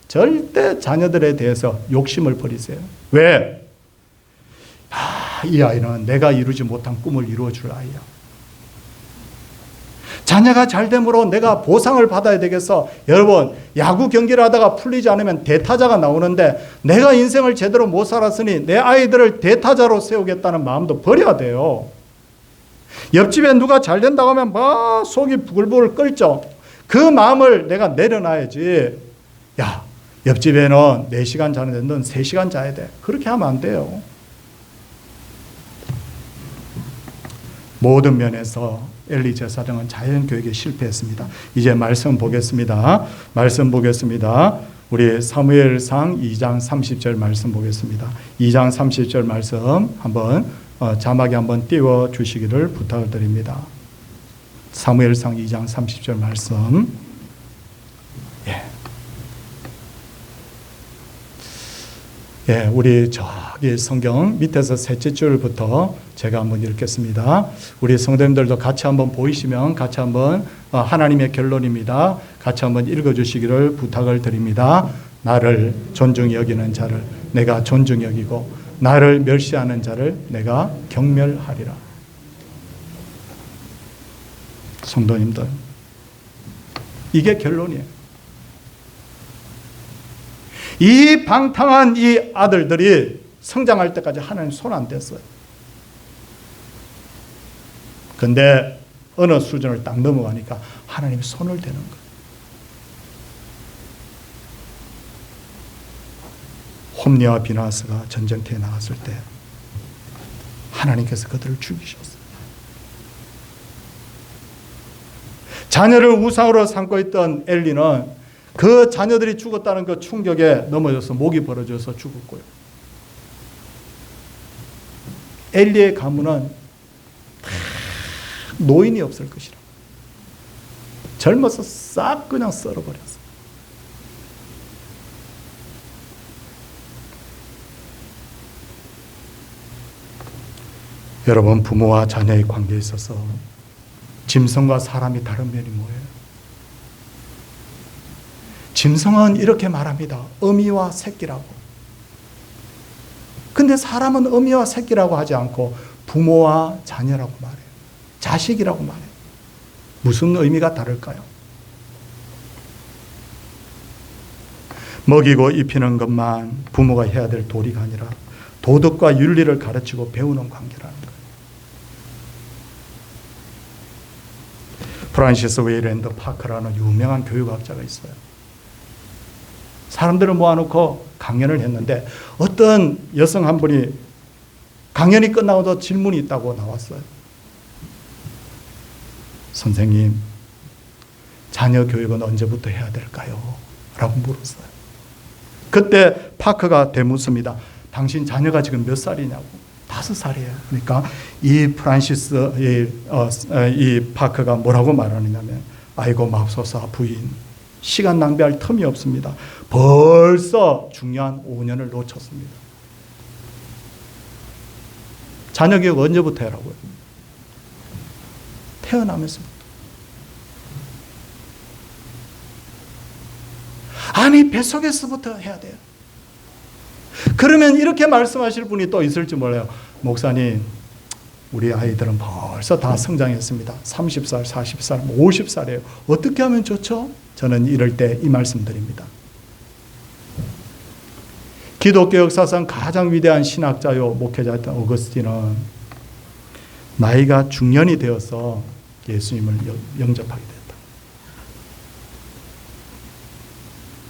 절대 자녀들에 대해서 욕심을 버리세요. 왜? 이 아이는 내가 이루지 못한 꿈을 이루어줄 아이야. 자녀가 잘 됨으로 내가 보상을 받아야 되겠어. 여러분, 야구 경기를 하다가 풀리지 않으면 대타자가 나오는데 내가 인생을 제대로 못 살았으니 내 아이들을 대타자로 세우겠다는 마음도 버려야 돼요. 옆집에 누가 잘 된다고 하면 막 속이 부글부글 끓죠. 그 마음을 내가 내려놔야지. 야, 옆집에는 4시간 자는데 넌 3시간 자야 돼. 그렇게 하면 안 돼요. 모든 면에서 엘리 제사장은 자연교육에 실패했습니다. 이제 말씀 보겠습니다. 우리 사무엘상 2장 30절 말씀 보겠습니다. 2장 30절 말씀 한번 자막에 한번 띄워 주시기를 부탁을 드립니다. 사무엘상 2장 30절 말씀. 우리 저기 성경 밑에서 셋째 줄부터 제가 한번 읽겠습니다. 우리 성도님들도 같이 한번 보이시면 같이 한번 하나님의 결론입니다. 같이 한번 읽어주시기를 부탁을 드립니다. 나를 존중히 여기는 자를 내가 존중히 여기고 나를 멸시하는 자를 내가 경멸하리라. 성도님들, 이게 결론이에요. 이 방탕한 이 아들들이 성장할 때까지 하나님 손 안 댔어요. 근데 어느 수준을 딱 넘어가니까 하나님이 손을 대는 거예요. 홈리와 비나스가 전쟁터에 나갔을 때 하나님께서 그들을 죽이셨어요. 자녀를 우상으로 삼고 있던 엘리는 그 자녀들이 죽었다는 그 충격에 넘어져서 목이 벌어져서 죽었고요. 엘리의 가문은 노인이 없을 것이라. 젊어서 싹 그냥 썰어버렸어요. 여러분, 부모와 자녀의 관계에 있어서 짐승과 사람이 다른 면이 뭐예요? 짐승은 이렇게 말합니다. 어미와 새끼라고. 근데 사람은 어미와 새끼라고 하지 않고 부모와 자녀라고 말해요. 자식이라고 말해요. 무슨 의미가 다를까요? 먹이고 입히는 것만 부모가 해야 될 도리가 아니라 도덕과 윤리를 가르치고 배우는 관계라는 거예요. 프란시스 웨이랜드 파커라는 유명한 교육학자가 있어요. 사람들을 모아놓고 강연을 했는데 어떤 여성 한 분이 강연이 끝나고도 질문이 있다고 나왔어요. 선생님, 자녀 교육은 언제부터 해야 될까요? 라고 물었어요. 그때 파커가 되묻습니다. 당신 자녀가 지금 몇 살이냐고. 5살이에요. 그러니까 이 프란시스 이 파커가 뭐라고 말하느냐면, 아이고 맙소사 부인, 시간 낭비할 틈이 없습니다. 벌써 중요한 5년을 놓쳤습니다. 자녀 교육 언제부터 하라고요? 태어나면서부터. 아니, 뱃속에서부터 해야 돼요. 그러면 이렇게 말씀하실 분이 또 있을지 몰라요. 목사님, 우리 아이들은 벌써 다 성장했습니다. 30살, 40살, 50살이에요. 어떻게 하면 좋죠? 저는 이럴 때 이 말씀 드립니다. 기독교 역사상 가장 위대한 신학자요 목회자였던 어거스틴은 나이가 중년이 되어서 예수님을 영접하게 됐다.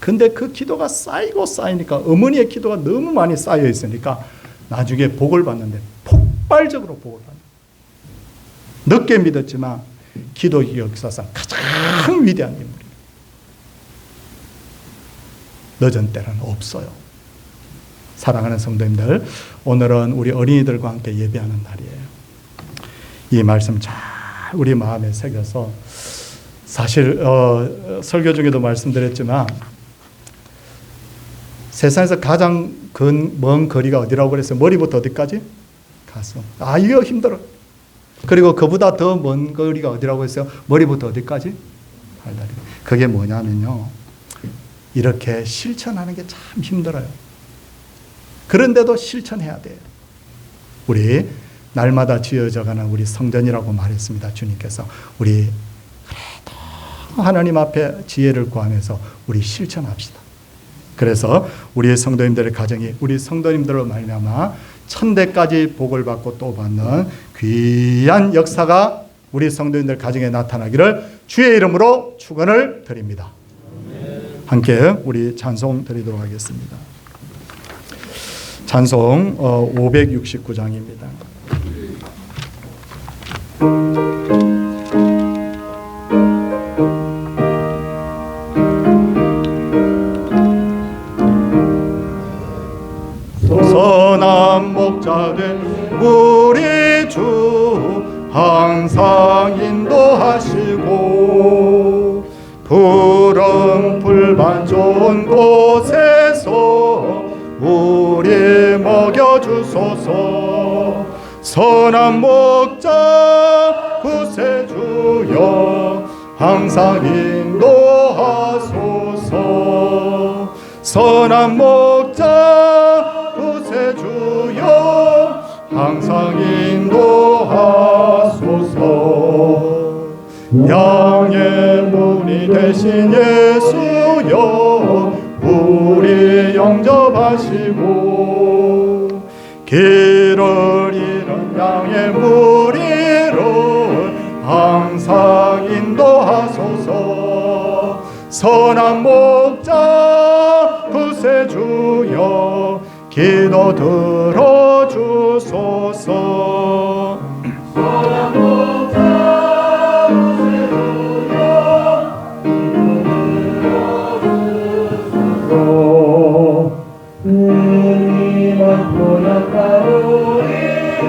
근데 그 기도가 쌓이고 쌓이니까, 어머니의 기도가 너무 많이 쌓여 있으니까 나중에 복을 받는데 폭발적으로 복을 받는다. 늦게 믿었지만 기독교 역사상 가장 위대한 인물이에요. 늦은 때는 없어요. 사랑하는 성도님들, 오늘은 우리 어린이들과 함께 예배하는 날이에요. 이 말씀 잘 우리 마음에 새겨서, 사실 설교 중에도 말씀드렸지만 세상에서 가장 먼 거리가 어디라고 그랬어요? 머리부터 어디까지? 가슴. 아, 이거 힘들어. 그리고 그보다 더 먼 거리가 어디라고 했어요? 머리부터 어디까지? 발다리. 그게 뭐냐면요, 이렇게 실천하는 게 참 힘들어요. 그런데도 실천해야 돼요. 우리 날마다 지어져가는 우리 성전이라고 말했습니다. 주님께서. 우리 그래도 하나님 앞에 지혜를 구하면서 우리 실천합시다. 그래서 우리 성도님들의 가정이 우리 성도님들로 말미암아 천대까지 복을 받고 또 받는 귀한 역사가 우리 성도님들 가정에 나타나기를 주의 이름으로 축원을 드립니다. 함께 우리 찬송 드리도록 하겠습니다. 찬송 569장입니다. 선한 목자된 우리 주 항상 인도하시고 푸른 풀밭 좋은 곳에서 우리 먹여주소서. 선한 목자 구세주여 항상 인도하소서. 선한 목자 구세주여 항상 인도하소서. 양의 문이 되신 예수여 우리 영접하시고 길을 잃은 양의 무리를 항상 인도하소서. 선한 목자 구세주여 기도 들어주소서. 선한 목자 구세주여 주님은 고약한 우리를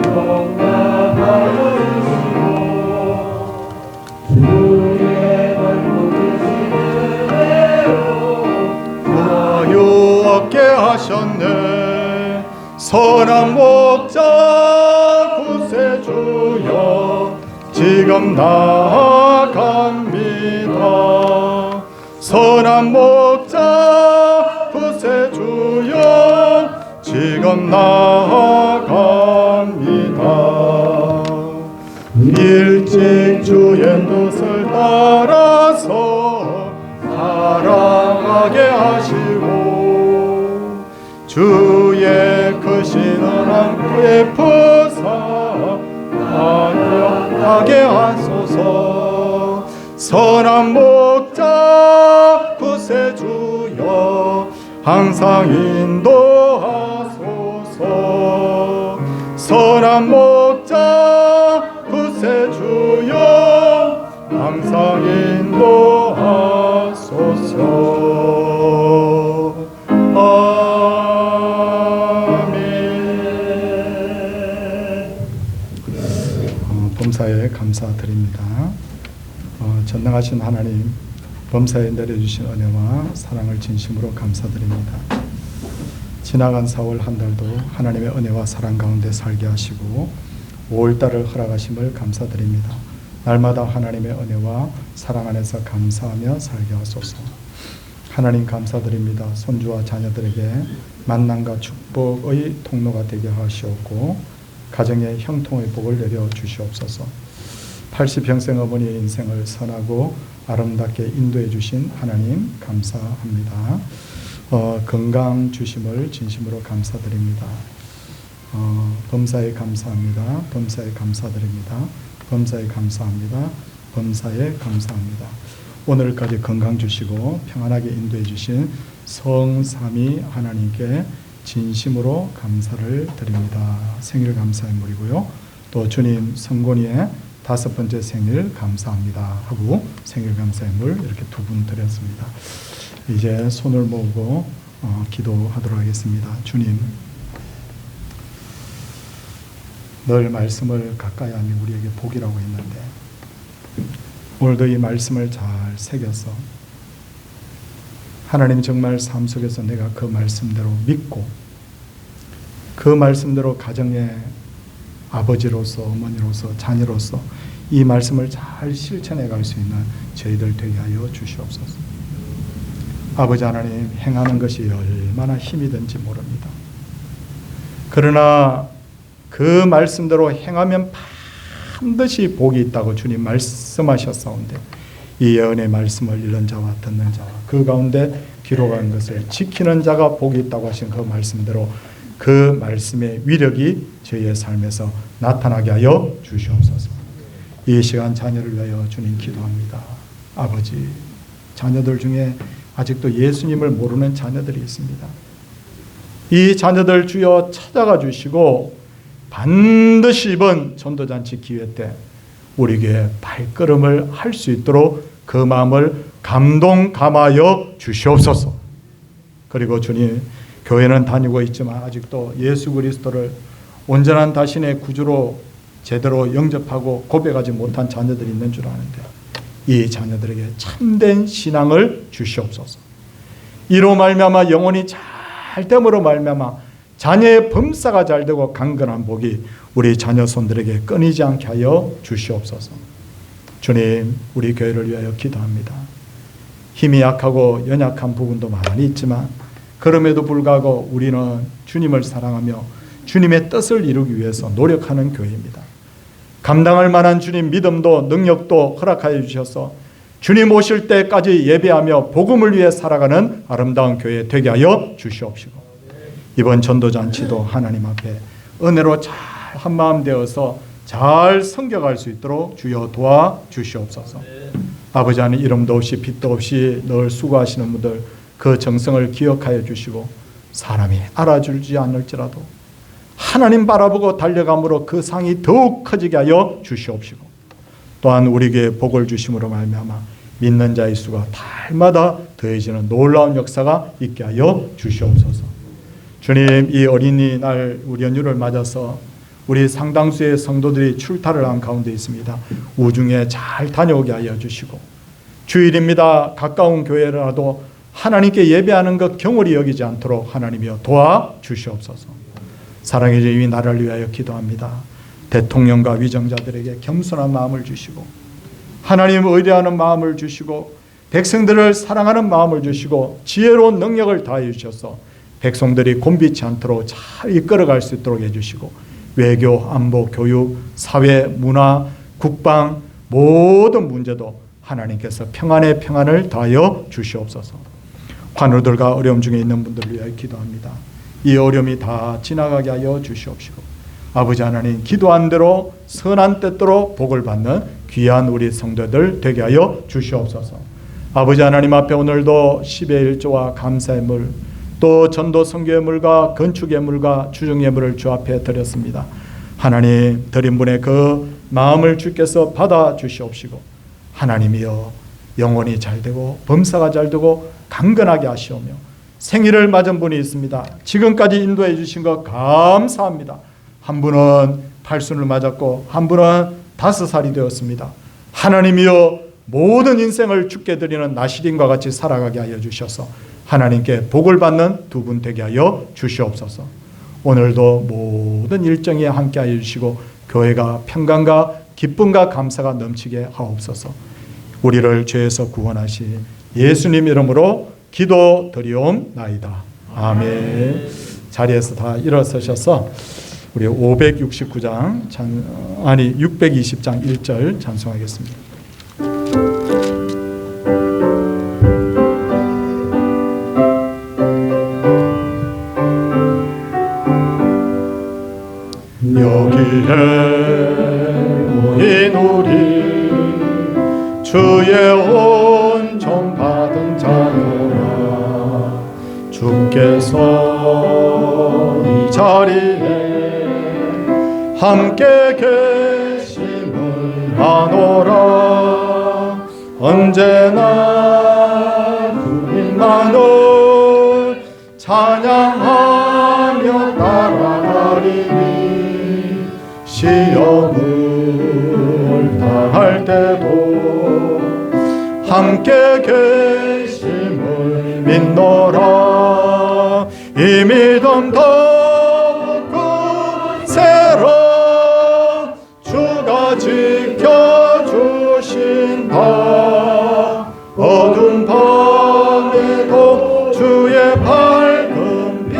용납하여 주시고 주의 벌받으시는 은혜로 자유 얻게 하셨네. 선한 목자 구세주여 지금 나아갑니다. 선한 목자 구세주여 지금 나아갑니다. 일찍 주의 뜻을 따라서 사랑하게 하시고 주의 크신 은혜 베푸사 안녕하게 하소서. 선한 목자 구세주여 항상 인도하소서. 선한 목자 구세주여 항상 인도하소서. 아멘. 범사에 감사드립니다. 전능하신 하나님, 범사에 내려주신 은혜와 사랑을 진심으로 감사드립니다. 지나간 4월 한 달도 하나님의 은혜와 사랑 가운데 살게 하시고 5월달을 허락하심을 감사드립니다. 날마다 하나님의 은혜와 사랑 안에서 감사하며 살게 하소서. 하나님 감사드립니다. 손주와 자녀들에게 만남과 축복의 통로가 되게 하시옵고 가정에 형통의 복을 내려 주시옵소서. 80평생 어머니의 인생을 선하고 아름답게 인도해 주신 하나님 감사합니다. 건강 주심을 진심으로 감사드립니다. 범사에 감사합니다. 범사에 감사드립니다. 범사에 감사합니다. 범사에 감사합니다. 오늘까지 건강 주시고 평안하게 인도해 주신 성삼위 하나님께 진심으로 감사를 드립니다. 생일 감사의 물이고요. 또 주님 성곤이의 5번째 생일 감사합니다 하고 생일 감사의 물 이렇게 2분 드렸습니다. 이제 손을 모으고 기도하도록 하겠습니다. 주님, 늘 말씀을 가까이 하니 우리에게 복이라고 했는데 오늘도 이 말씀을 잘 새겨서 하나님 정말 삶 속에서 내가 그 말씀대로 믿고 그 말씀대로 가정의 아버지로서 어머니로서 자녀로서 이 말씀을 잘 실천해 갈 수 있는 저희들 되게 하여 주시옵소서. 아버지 하나님, 행하는 것이 얼마나 힘이 든지 모릅니다. 그러나 그 말씀대로 행하면 반드시 복이 있다고 주님 말씀하셨사온데 이 예언의 말씀을 읽는 자와 듣는 자와 그 가운데 기록한 것을 지키는 자가 복이 있다고 하신 그 말씀대로 그 말씀의 위력이 저희의 삶에서 나타나게 하여 주시옵소서. 이 시간 자녀를 위하여 주님 기도합니다. 아버지, 자녀들 중에 아직도 예수님을 모르는 자녀들이 있습니다. 이 자녀들 주여 찾아가 주시고 반드시 이번 전도잔치 기회 때 우리 교회 발걸음을 할 수 있도록 그 마음을 감동감하여 주시옵소서. 그리고 주님, 교회는 다니고 있지만 아직도 예수 그리스도를 온전한 자신의 구주로 제대로 영접하고 고백하지 못한 자녀들이 있는 줄 아는데 이 자녀들에게 참된 신앙을 주시옵소서. 이로 말미암아 영혼이 잘 됨으로 말미암아 자녀의 범사가 잘 되고 강건한 복이 우리 자녀 손들에게 끊이지 않게 하여 주시옵소서. 주님, 우리 교회를 위하여 기도합니다. 힘이 약하고 연약한 부분도 많이 있지만 그럼에도 불구하고 우리는 주님을 사랑하며 주님의 뜻을 이루기 위해서 노력하는 교회입니다. 감당할 만한 주님 믿음도 능력도 허락하여 주셔서 주님 오실 때까지 예배하며 복음을 위해 살아가는 아름다운 교회 되게 하여 주시옵시고 이번 전도잔치도 하나님 앞에 은혜로 잘 한마음 되어서 잘 섬겨갈 수 있도록 주여 도와주시옵소서. 아버지 하나님, 이름도 없이 빛도 없이 늘 수고하시는 분들 그 정성을 기억하여 주시고 사람이 알아주지 않을지라도 하나님 바라보고 달려감으로 그 상이 더욱 커지게 하여 주시옵시고 또한 우리에게 복을 주심으로 말미암아 믿는 자의 수가 달마다 더해지는 놀라운 역사가 있게 하여 주시옵소서. 주님, 이 어린이날 우리 연휴를 맞아서 우리 상당수의 성도들이 출타를 한 가운데 있습니다. 우중에 잘 다녀오게 하여 주시고 주일입니다. 가까운 교회라도 하나님께 예배하는 것 경홀히 여기지 않도록 하나님이여 도와주시옵소서. 사랑의 주님, 나라를 위하여 기도합니다. 대통령과 위정자들에게 겸손한 마음을 주시고 하나님 의뢰하는 마음을 주시고 백성들을 사랑하는 마음을 주시고 지혜로운 능력을 다해 주셔서 백성들이 곤비치 않도록 잘 이끌어갈 수 있도록 해주시고 외교, 안보, 교육, 사회, 문화, 국방 모든 문제도 하나님께서 평안의 평안을 다하여 주시옵소서. 환우들과 어려움 중에 있는 분들을 위하여 기도합니다. 이 어려움이 다 지나가게 하여 주시옵시고 아버지 하나님, 기도한 대로 선한 뜻대로 복을 받는 귀한 우리 성도들 되게 하여 주시옵소서. 아버지 하나님 앞에 오늘도 10의 1조와 감사의 물, 또 전도 선교의 물과 건축의 물과 주중의 물을 주 앞에 드렸습니다. 하나님, 드린 분의 그 마음을 주께서 받아 주시옵시고 하나님이여 영혼이 잘 되고 범사가 잘 되고 강건하게 하시오며 생일을 맞은 분이 있습니다. 지금까지 인도해 주신 것 감사합니다. 한 분은 8순을 맞았고 한 분은 5살이 되었습니다. 하나님이여 모든 인생을 주께 드리는 나시린과 같이 살아가게 하여 주셔서 하나님께 복을 받는 두 분 되게 하여 주시옵소서. 오늘도 모든 일정에 함께 하여 주시고 교회가 평강과 기쁨과 감사가 넘치게 하옵소서. 우리를 죄에서 구원하시 예수님 이름으로 기도드리옵나이다. 아멘. 자리에서 다 일어서셔서 우리 620장 1절 찬송하겠습니다. 여기에 모인 우리 주의 온종 받은 자녀라 주께서 이 자리에 함께 계심을 아노라 언제나 주님만을 찬양하며 따라가리니 시험을 당할 때도 함께 계심을 믿노라 이 믿음 더 굳세라 주가 지켜주신다 어두운 밤에도 주의 밝은 빛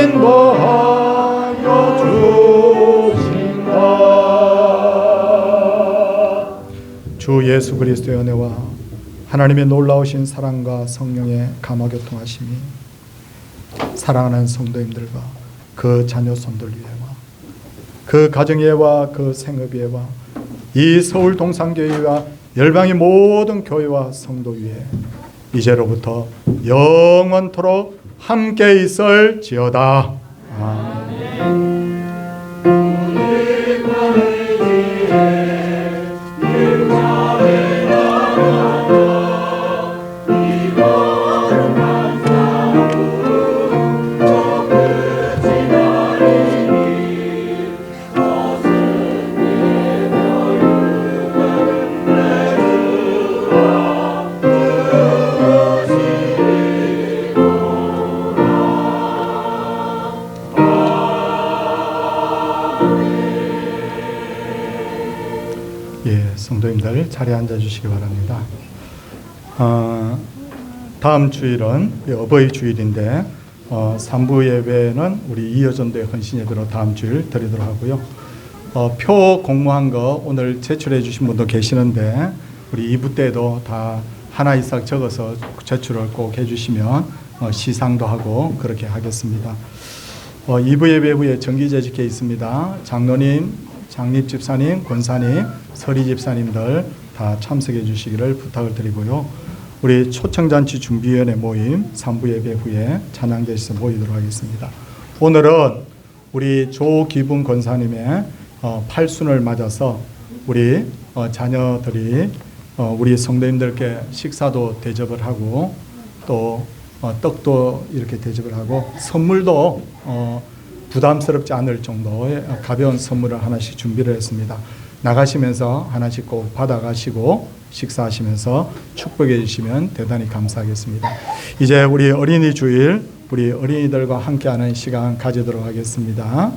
인도하여 주신다. 주 예수 그리스도의 은혜와 하나님의 놀라우신 사랑과 성령의 감화교통하심이 사랑하는 성도님들과 그 자녀 손들 위에와 그 가정 위에와 그 생업 위에와 이 서울 동산교회와 열방의 모든 교회와 성도 위에 이제로부터 영원토록 함께 있을지어다. 아멘. 성도님들 자리에 앉아주시기 바랍니다. 다음 주일은 어버이 주일인데 3부 예배는 우리 이여전도의 헌신 예배로 다음 주일 드리도록 하고요. 표 공모한 거 오늘 제출해 주신 분도 계시는데 우리 2부 때도 다 하나 이상 적어서 제출을 꼭 해주시면 시상도 하고 그렇게 하겠습니다. 2부 예배 후에 정기재직회 있습니다. 장로님, 장립집사님, 권사님, 서리집사님들 다 참석해 주시기를 부탁을 드리고요. 우리 초청잔치 준비위원회 모임 3부 예배 후에 찬양대에서 모이도록 하겠습니다. 오늘은 우리 조기분 권사님의 8순을 맞아서 우리 자녀들이 우리 성도님들께 식사도 대접을 하고 또 떡도 이렇게 대접을 하고 선물도 부담스럽지 않을 정도의 가벼운 선물을 하나씩 준비를 했습니다. 나가시면서 하나씩 꼭 받아가시고 식사하시면서 축복해 주시면 대단히 감사하겠습니다. 이제 우리 어린이 주일 우리 어린이들과 함께하는 시간 가지도록 하겠습니다.